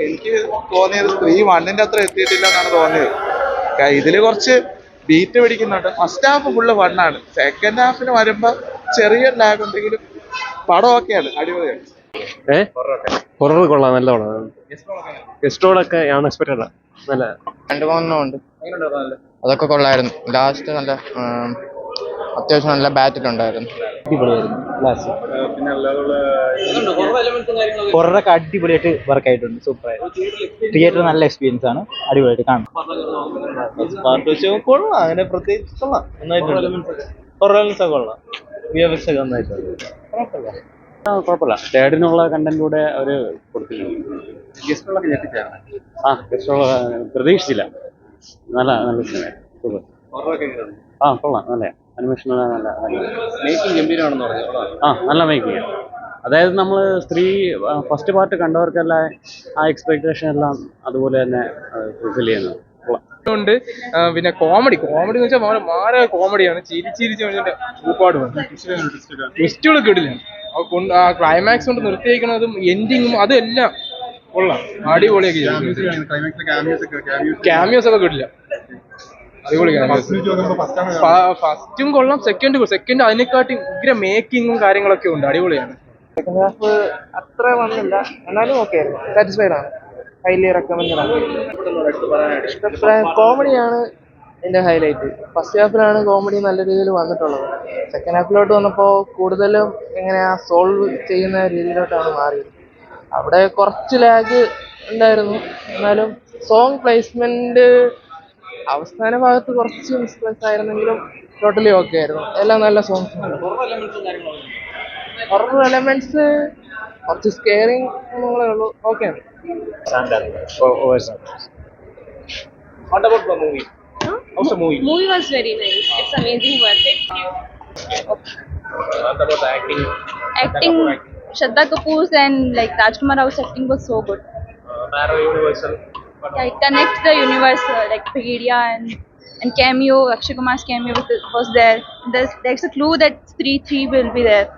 എനിക്ക് തോന്നിയത് സ്ത്രീ മണ്ണിന്റെ അത്ര എത്തിയിട്ടില്ല എന്നാണ് തോന്നിയത്. ഇതില് കുറച്ച് ബീറ്റ് പിടിക്കുന്നുണ്ട്. ഫസ്റ്റ് ഹാഫ് ഫുള്ള് ഫണ്ണാണ്. സെക്കൻഡ് ഹാഫിന് വരുമ്പോ ചെറിയ ലാഗ് ഉണ്ടെങ്കിലും പടം ഒക്കെയാണ്, അടിപൊളിയാണ്. ഹൊറർ കൊള്ളാം, നല്ല പടം. ഗസ്റ്റോടൊക്കെ അൺഎക്സ്പെക്ടഡ് നല്ല 2-3 ഉണ്ട്. അതൊക്കെ കൊള്ളായിരുന്നു. ലാസ്റ്റ് നല്ല അത്യാവശ്യം നല്ല ബാറ്റിലുണ്ടായിരുന്നു. ഹൊററൊക്കെ അടിപൊളിയായിട്ട് വർക്ക് ആയിട്ടുണ്ട്. സൂപ്പറായിട്ട് തിയേറ്റർ നല്ല എക്സ്പീരിയൻസ് ആണ്. അടിപൊളിയായിട്ട് കാണാം. കൊള്ളാം, അങ്ങനെ പ്രത്യേകിച്ച് കൊള്ളാം, നന്നായിട്ടുണ്ട്. ഹൊറർ കൊള്ളാം, VFX ഒക്കെ നന്നായിട്ടുണ്ട്. കുഴപ്പമില്ല. തേർഡിനുള്ള കണ്ടന്റ് കൂടെ അവര് കൊടുത്തിട്ടുണ്ട്. ഗസ്റ്റുകളൊക്കെ ഞെട്ടിച്ചാണ്. ഗസ്റ്റോള പ്രതീക്ഷിച്ചില്ല. നല്ല നല്ല സിനിമ. സൂപ്പർ. കൊള്ളാം, നല്ല അനിമേഷൻ, നല്ല മേക്കിംഗ് ഗംഭീരമാണെന്ന് പറഞ്ഞു. നല്ല മേക്കിംഗ്. അതായത് നമ്മൾ സ്ത്രീ ഫസ്റ്റ് പാർട്ട് കണ്ടവർക്കെല്ലാം ആ എക്സ്പെക്ടേഷൻ എല്ലാം അതുപോലെ തന്നെ ഫുൾഫിൽ ചെയ്യുന്നത്. ഉണ്ട്. പിന്നെ കോമഡി എന്ന് വെച്ചാൽ മാര കോമഡിയാണ്. ചിരിച്ചിരിച്ച് ഒരുപാട് ട്വിസ്റ്റുകൾ കിടില്ല. ആ ക്ലൈമാക്സ് കൊണ്ട് നിർത്തിയേക്കുന്നതും എൻഡിങ്ങും അതെല്ലാം കൊള്ളാം, അടിപൊളിയൊക്കെ. ക്യാമിയോസ് ഒക്കെ കിടില്ല, അടിപൊളി. ഫസ്റ്റും കൊള്ളാം, സെക്കൻഡ് അതിനെക്കാട്ടി ഉഗ്ര മേക്കിങ്ങും കാര്യങ്ങളൊക്കെ ഉണ്ട്, അടിപൊളിയാണ്. സെക്കൻഡ് ഹാഫ് അത്ര വന്നില്ല, എന്നാലും ഓക്കെ ആയിരുന്നു. സാറ്റിസ്ഫൈഡ് ആണ്. ഹൈലി റെക്കമെൻഡ് ആണ്. കോമഡിയാണ് ഇതിന്റെ ഹൈലൈറ്റ്. ഫസ്റ്റ് ഹാഫിലാണ് കോമഡി നല്ല രീതിയിൽ വന്നിട്ടുള്ളത്. സെക്കൻഡ് ഹാഫിലോട്ട് വന്നപ്പോൾ കൂടുതലും എങ്ങനെയാ സോൾവ് ചെയ്യുന്ന രീതിയിലോട്ടാണ് മാറിയത്. അവിടെ കുറച്ച് ലാഗ് ഉണ്ടായിരുന്നു, എന്നാലും സോങ് പ്ലേസ്മെന്റ് അവസാന ഭാഗത്ത് കുറച്ച് മിസ്പ്ലേസ് ആയിരുന്നെങ്കിലും ടോട്ടലി ഓക്കെ ആയിരുന്നു. എല്ലാം നല്ല സോങ്സ്. ഹൊറർ എലമെന്റ്സ് കുറച്ച് സ്കെയറിങ് ഉള്ളൂ. ഓക്കെ ആണ്. What about the movie? How's the movie? Movie was very nice. It's amazing, worth it. What about the acting? Acting, Shraddha Kapoor's and like Rajkumar Rao's acting was so good. Marvel Universal. Yeah, it connects the universe, like Bhagedia and cameo. Akshay Kumar's cameo was there. There's a clue that 3 will be there.